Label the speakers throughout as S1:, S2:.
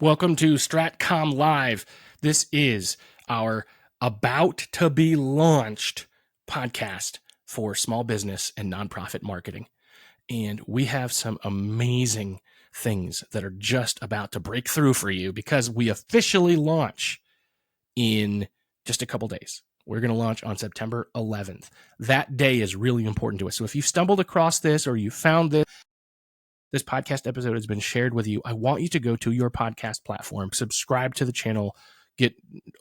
S1: Welcome to Stratcomm.Live. This is our about to be launched podcast for small business and nonprofit marketing. And we have some amazing things that are just about to break through for you because we officially launch in just a couple days. We're going to launch on September 11th. That day is really important to us. So if you've stumbled across this or you found this podcast episode has been shared with you, I want you to go to your podcast platform, subscribe to the channel, get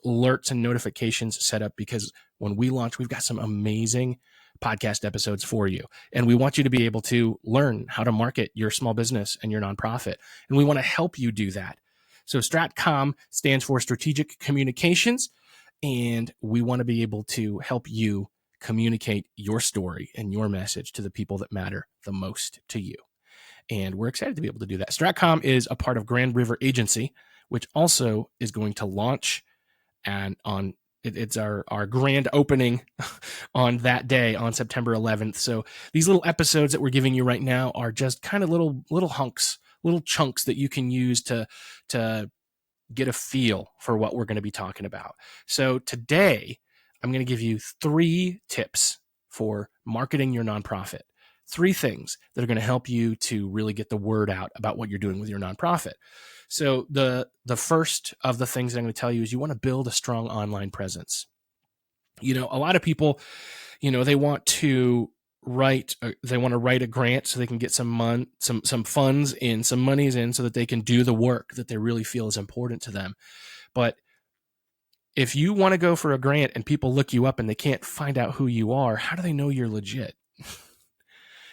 S1: alerts and notifications set up, because when we launch, we've got some amazing podcast episodes for you. And we want you to be able to learn how to market your small business and your nonprofit. And we want to help you do that. So Stratcomm stands for Strategic Communications, and we want to be able to help you communicate your story and your message to the people that matter the most to you. And we're excited to be able to do that. Stratcomm is a part of Grand River Agency, which also is going to launch and it's our grand opening on that day on September 11th. So these little episodes that we're giving you right now are just kind of little hunks, little chunks that you can use to get a feel for what we're going to be talking about. So today I'm going to give you 3 tips for marketing your nonprofit. 3 things that are going to help you to really get the word out about what you're doing with your nonprofit. So the first of the things that I'm going to tell you is you want to build a strong online presence. You know, a lot of people, they want to write a grant so they can get some funds in, some monies in, so that they can do the work that they really feel is important to them. But if you want to go for a grant and people look you up and they can't find out who you are, how do they know you're legit?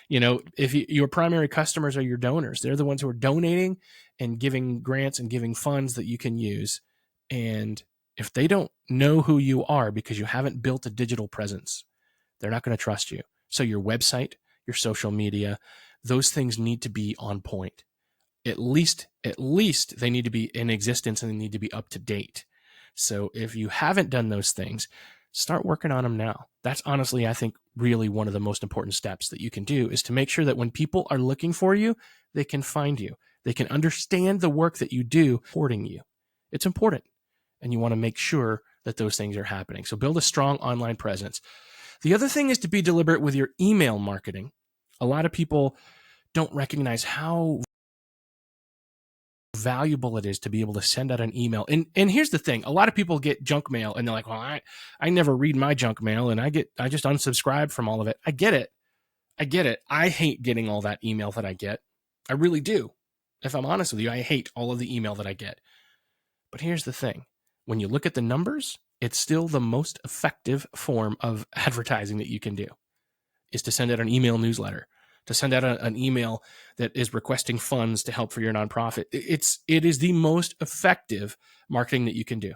S1: If your primary customers are your donors, they're the ones who are donating and giving grants and giving funds that you can use. And if they don't know who you are because you haven't built a digital presence, they're not going to trust you. So your website, your social media, those things need to be on point. At least they need to be in existence and they need to be up to date. So if you haven't done those things, start working on them now. That's honestly, I think, really one of the most important steps that you can do, is to make sure that when people are looking for you, they can find you. They can understand the work that you do supporting you. It's important. And you want to make sure that those things are happening. So build a strong online presence. The other thing is to be deliberate with your email marketing. A lot of people don't recognize how valuable it is to be able to send out an email. And here's the thing. A lot of people get junk mail and they're like, well, I never read my junk mail and I just unsubscribe from all of it. I get it. I hate getting all that email that I get. I really do. If I'm honest with you, I hate all of the email that I get. But here's the thing. When you look at the numbers, it's still the most effective form of advertising that you can do, is to send out an email newsletter, to send out an email that is requesting funds to help for your nonprofit. It is the most effective marketing that you can do.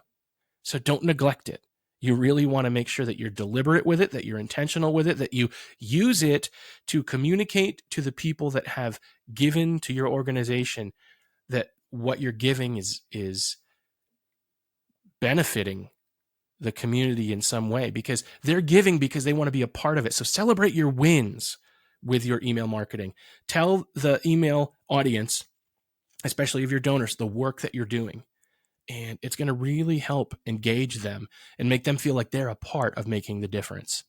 S1: So don't neglect it. You really want to make sure that you're deliberate with it, that you're intentional with it, that you use it to communicate to the people that have given to your organization that what you're giving is benefiting the community in some way, because they're giving because they want to be a part of it. So celebrate your wins with your email marketing. Tell the email audience, especially of your donors, the work that you're doing. And it's going to really help engage them and make them feel like they're a part of making the difference.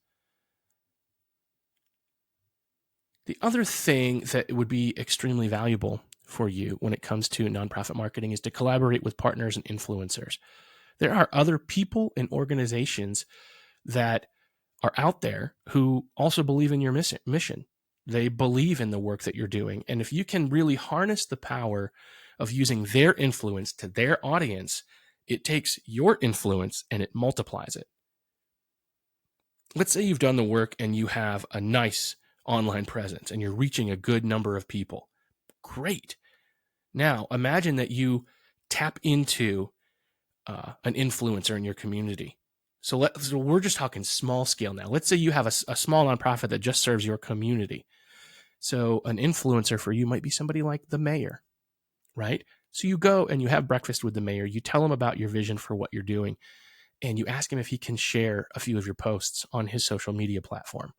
S1: The other thing that would be extremely valuable for you when it comes to nonprofit marketing is to collaborate with partners and influencers. There are other people and organizations that are out there who also believe in your mission. They believe in the work that you're doing. And if you can really harness the power of using their influence to their audience, it takes your influence and it multiplies it. Let's say you've done the work and you have a nice online presence and you're reaching a good number of people. Great. Now, imagine that you tap into an influencer in your community. So we're just talking small scale now. Let's say you have a small nonprofit that just serves your community. So an influencer for you might be somebody like the mayor, right? So you go and you have breakfast with the mayor. You tell him about your vision for what you're doing, and you ask him if he can share a few of your posts on his social media platform.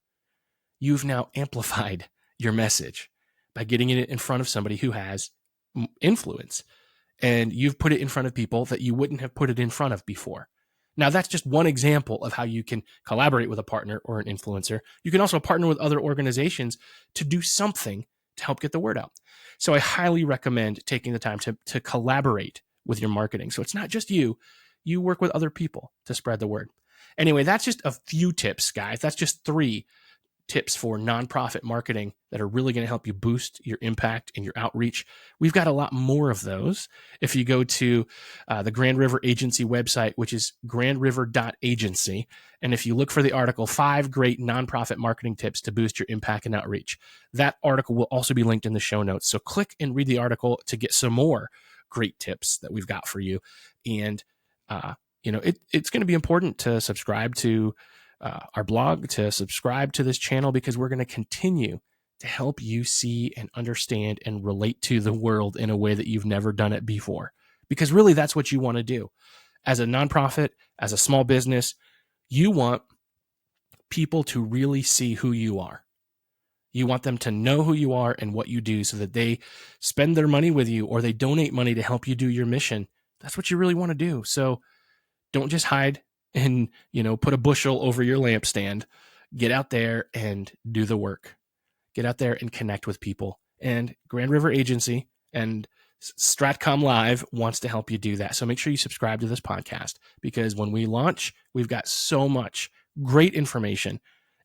S1: You've now amplified your message by getting it in front of somebody who has influence. and you've put it in front of people that you wouldn't have put it in front of before. Now, that's just one example of how you can collaborate with a partner or an influencer. You can also partner with other organizations to do something to help get the word out. So I highly recommend taking the time to collaborate with your marketing. So it's not just you work with other people to spread the word. Anyway, that's just a few tips, guys. That's just 3 tips for nonprofit marketing that are really going to help you boost your impact and your outreach. We've got a lot more of those. If you go to the Grand River Agency website, which is grandriver.agency, and if you look for the article, 5 great nonprofit marketing tips to boost your impact and outreach, that article will also be linked in the show notes. So click and read the article to get some more great tips that we've got for you. And, it's going to be important to subscribe to our blog, to subscribe to this channel, because we're going to continue to help you see and understand and relate to the world in a way that you've never done it before. Because really, that's what you want to do. As a nonprofit, as a small business, you want people to really see who you are. You want them to know who you are and what you do so that they spend their money with you or they donate money to help you do your mission. That's what you really want to do. So don't just hide and, put a bushel over your lampstand. Get out there and do the work. Get out there and connect with people. And Grand River Agency and Stratcomm.Live wants to help you do that. So make sure you subscribe to this podcast, because when we launch, we've got so much great information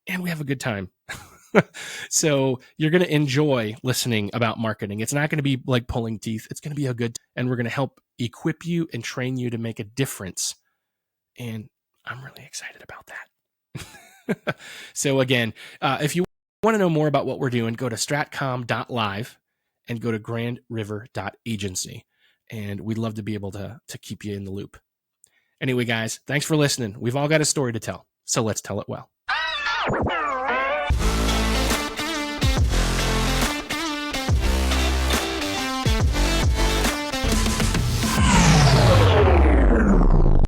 S1: and we have a good time. So you're going to enjoy listening about marketing. It's not going to be like pulling teeth. It's going to be a good, and we're going to help equip you and train you to make a difference. And I'm really excited about that. So again, if you want to know more about what we're doing, go to Stratcomm.Live and go to grandriver.agency. And we'd love to be able to keep you in the loop. Anyway, guys, thanks for listening. We've all got a story to tell, so let's tell it well.